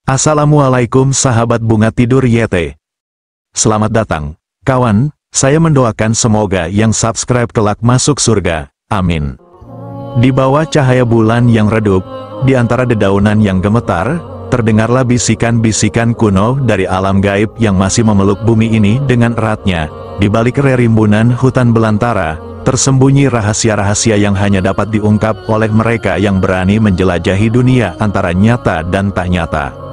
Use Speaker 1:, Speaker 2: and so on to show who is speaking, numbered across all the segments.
Speaker 1: Assalamualaikum sahabat bunga tidur YT. Selamat datang, kawan. Saya mendoakan semoga yang subscribe kelak masuk surga. Amin. Di bawah cahaya bulan yang redup, di antara dedaunan yang gemetar, terdengarlah bisikan-bisikan kuno dari alam gaib yang masih memeluk bumi ini dengan eratnya. Di balik rerimbunan hutan belantara, tersembunyi rahasia-rahasia yang hanya dapat diungkap oleh mereka yang berani menjelajahi dunia antara nyata dan tak nyata.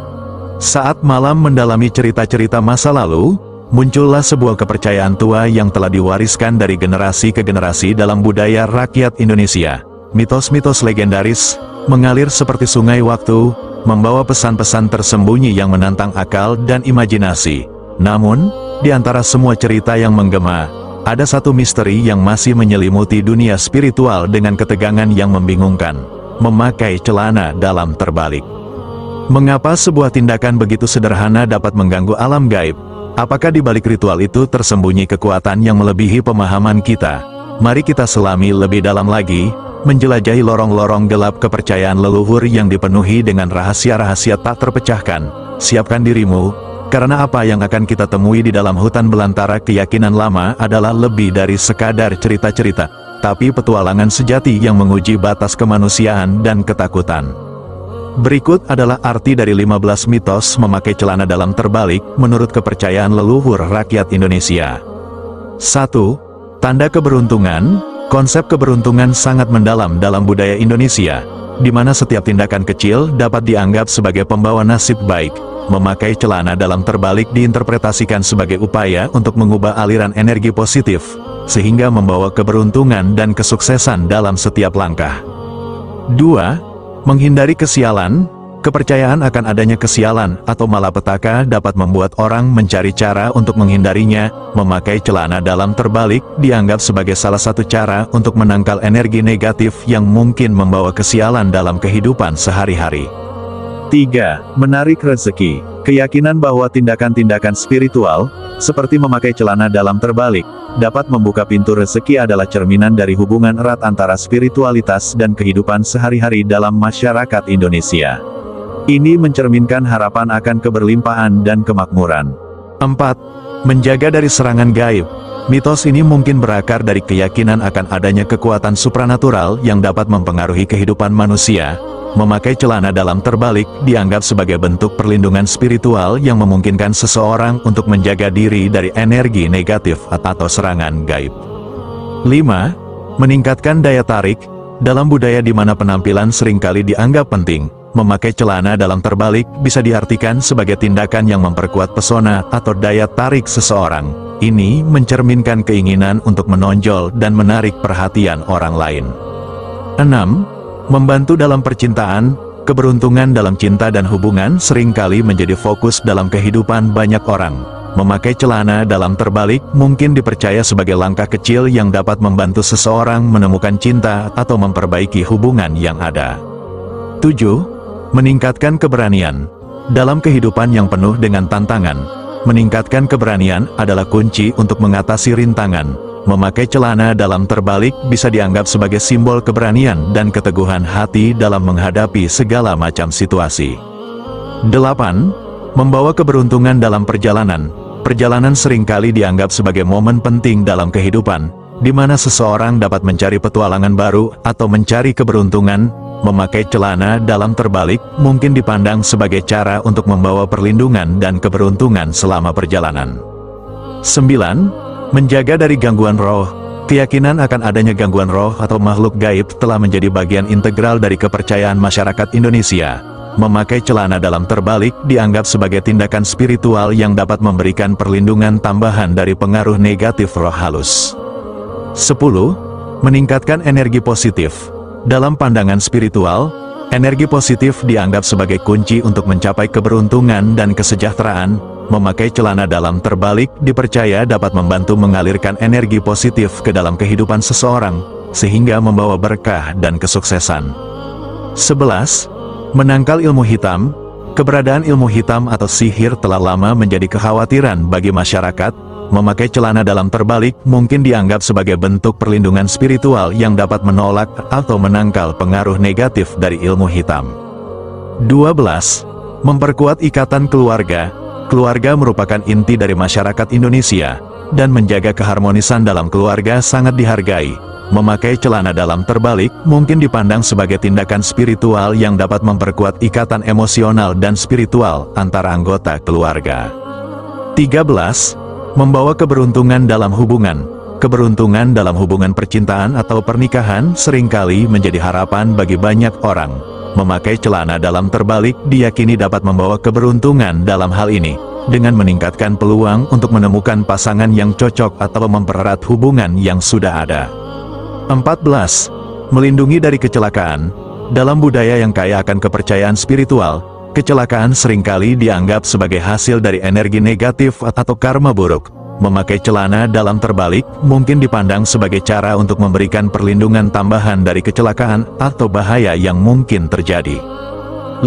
Speaker 1: Saat malam mendalami cerita-cerita masa lalu, muncullah sebuah kepercayaan tua yang telah diwariskan dari generasi ke generasi dalam budaya rakyat Indonesia. Mitos-mitos legendaris mengalir seperti sungai waktu, membawa pesan-pesan tersembunyi yang menantang akal dan imajinasi. Namun, di antara semua cerita yang menggema, ada satu misteri yang masih menyelimuti dunia spiritual dengan ketegangan yang membingungkan: memakai celana dalam terbalik. Mengapa sebuah tindakan begitu sederhana dapat mengganggu alam gaib? Apakah di balik ritual itu tersembunyi kekuatan yang melebihi pemahaman kita? Mari kita selami lebih dalam lagi, menjelajahi lorong-lorong gelap kepercayaan leluhur yang dipenuhi dengan rahasia-rahasia tak terpecahkan. Siapkan dirimu, karena apa yang akan kita temui di dalam hutan belantara keyakinan lama adalah lebih dari sekadar cerita-cerita, tapi petualangan sejati yang menguji batas kemanusiaan dan ketakutan. Berikut adalah arti dari 15 mitos memakai celana dalam terbalik menurut kepercayaan leluhur rakyat Indonesia. 1. Tanda keberuntungan. Konsep keberuntungan sangat mendalam dalam budaya Indonesia, di mana setiap tindakan kecil dapat dianggap sebagai pembawa nasib baik. Memakai celana dalam terbalik diinterpretasikan sebagai upaya untuk mengubah aliran energi positif, sehingga membawa keberuntungan dan kesuksesan dalam setiap langkah. 2. Menghindari kesialan. Kepercayaan akan adanya kesialan atau malapetaka dapat membuat orang mencari cara untuk menghindarinya. Memakai celana dalam terbalik dianggap sebagai salah satu cara untuk menangkal energi negatif yang mungkin membawa kesialan dalam kehidupan sehari-hari. 3. Menarik rezeki. Keyakinan bahwa tindakan-tindakan spiritual, seperti memakai celana dalam terbalik, dapat membuka pintu rezeki adalah cerminan dari hubungan erat antara spiritualitas dan kehidupan sehari-hari dalam masyarakat Indonesia. Ini mencerminkan harapan akan keberlimpahan dan kemakmuran. 4. Menjaga dari serangan gaib. Mitos ini mungkin berakar dari keyakinan akan adanya kekuatan supranatural yang dapat mempengaruhi kehidupan manusia. Memakai celana dalam terbalik dianggap sebagai bentuk perlindungan spiritual yang memungkinkan seseorang untuk menjaga diri dari energi negatif atau serangan gaib. 5. Meningkatkan daya tarik. Dalam budaya di mana penampilan seringkali dianggap penting, memakai celana dalam terbalik bisa diartikan sebagai tindakan yang memperkuat pesona atau daya tarik seseorang. Ini mencerminkan keinginan untuk menonjol dan menarik perhatian orang lain. 6. Membantu dalam percintaan. Keberuntungan dalam cinta dan hubungan seringkali menjadi fokus dalam kehidupan banyak orang. Memakai celana dalam terbalik mungkin dipercaya sebagai langkah kecil yang dapat membantu seseorang menemukan cinta atau memperbaiki hubungan yang ada. 7. Meningkatkan keberanian. Dalam kehidupan yang penuh dengan tantangan, meningkatkan keberanian adalah kunci untuk mengatasi rintangan. Memakai celana dalam terbalik bisa dianggap sebagai simbol keberanian dan keteguhan hati dalam menghadapi segala macam situasi. 8. Membawa keberuntungan dalam perjalanan. Perjalanan seringkali dianggap sebagai momen penting dalam kehidupan, di mana seseorang dapat mencari petualangan baru atau mencari keberuntungan. Memakai celana dalam terbalik mungkin dipandang sebagai cara untuk membawa perlindungan dan keberuntungan selama perjalanan. 9. Menjaga dari gangguan roh. Keyakinan akan adanya gangguan roh atau makhluk gaib telah menjadi bagian integral dari kepercayaan masyarakat Indonesia. Memakai celana dalam terbalik dianggap sebagai tindakan spiritual yang dapat memberikan perlindungan tambahan dari pengaruh negatif roh halus. 10. Meningkatkan energi positif. Dalam pandangan spiritual, energi positif dianggap sebagai kunci untuk mencapai keberuntungan dan kesejahteraan. Memakai celana dalam terbalik dipercaya dapat membantu mengalirkan energi positif ke dalam kehidupan seseorang, sehingga membawa berkah dan kesuksesan. 11. Menangkal ilmu hitam. Keberadaan ilmu hitam atau sihir telah lama menjadi kekhawatiran bagi masyarakat. Memakai celana dalam terbalik mungkin dianggap sebagai bentuk perlindungan spiritual yang dapat menolak atau menangkal pengaruh negatif dari ilmu hitam. 12. Memperkuat ikatan keluarga. Keluarga merupakan inti dari masyarakat Indonesia, dan menjaga keharmonisan dalam keluarga sangat dihargai. Memakai celana dalam terbalik mungkin dipandang sebagai tindakan spiritual yang dapat memperkuat ikatan emosional dan spiritual antara anggota keluarga. 13. Membawa keberuntungan dalam hubungan. Keberuntungan dalam hubungan percintaan atau pernikahan seringkali menjadi harapan bagi banyak orang. Memakai celana dalam terbalik diyakini dapat membawa keberuntungan dalam hal ini, dengan meningkatkan peluang untuk menemukan pasangan yang cocok atau mempererat hubungan yang sudah ada. 14. Melindungi dari kecelakaan. Dalam budaya yang kaya akan kepercayaan spiritual, kecelakaan seringkali dianggap sebagai hasil dari energi negatif atau karma buruk. Memakai celana dalam terbalik mungkin dipandang sebagai cara untuk memberikan perlindungan tambahan dari kecelakaan atau bahaya yang mungkin terjadi. 15.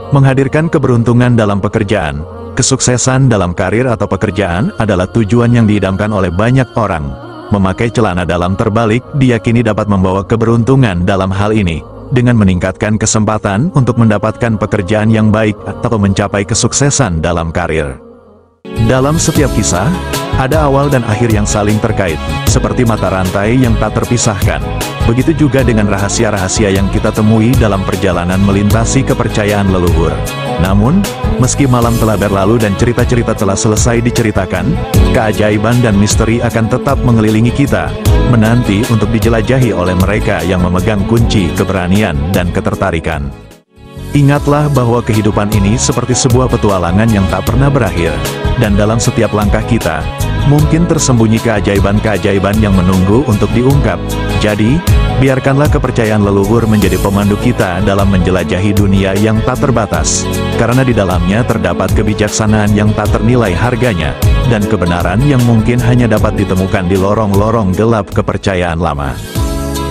Speaker 1: Menghadirkan keberuntungan dalam pekerjaan. Kesuksesan dalam karir atau pekerjaan adalah tujuan yang diidamkan oleh banyak orang. Memakai celana dalam terbalik diyakini dapat membawa keberuntungan dalam hal ini, dengan meningkatkan kesempatan untuk mendapatkan pekerjaan yang baik atau mencapai kesuksesan dalam karir. Dalam setiap kisah, ada awal dan akhir yang saling terkait, seperti mata rantai yang tak terpisahkan. Begitu juga dengan rahasia-rahasia yang kita temui dalam perjalanan melintasi kepercayaan leluhur. Namun, meski malam telah berlalu dan cerita-cerita telah selesai diceritakan, keajaiban dan misteri akan tetap mengelilingi kita, menanti untuk dijelajahi oleh mereka yang memegang kunci keberanian dan ketertarikan. Ingatlah bahwa kehidupan ini seperti sebuah petualangan yang tak pernah berakhir, dan dalam setiap langkah kita, mungkin tersembunyi keajaiban-keajaiban yang menunggu untuk diungkap. Jadi, biarkanlah kepercayaan leluhur menjadi pemandu kita dalam menjelajahi dunia yang tak terbatas, karena di dalamnya terdapat kebijaksanaan yang tak ternilai harganya, dan kebenaran yang mungkin hanya dapat ditemukan di lorong-lorong gelap kepercayaan lama.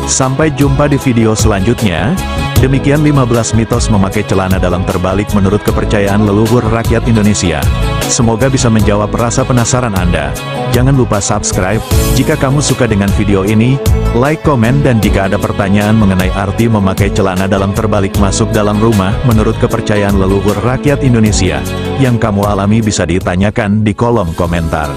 Speaker 1: Sampai jumpa di video selanjutnya. Demikian 15 mitos memakai celana dalam terbalik menurut kepercayaan leluhur rakyat Indonesia. Semoga bisa menjawab rasa penasaran Anda. Jangan lupa subscribe jika kamu suka dengan video ini, like, komen, dan jika ada pertanyaan mengenai arti memakai celana dalam terbalik masuk dalam rumah menurut kepercayaan leluhur rakyat Indonesia yang kamu alami bisa ditanyakan di kolom komentar.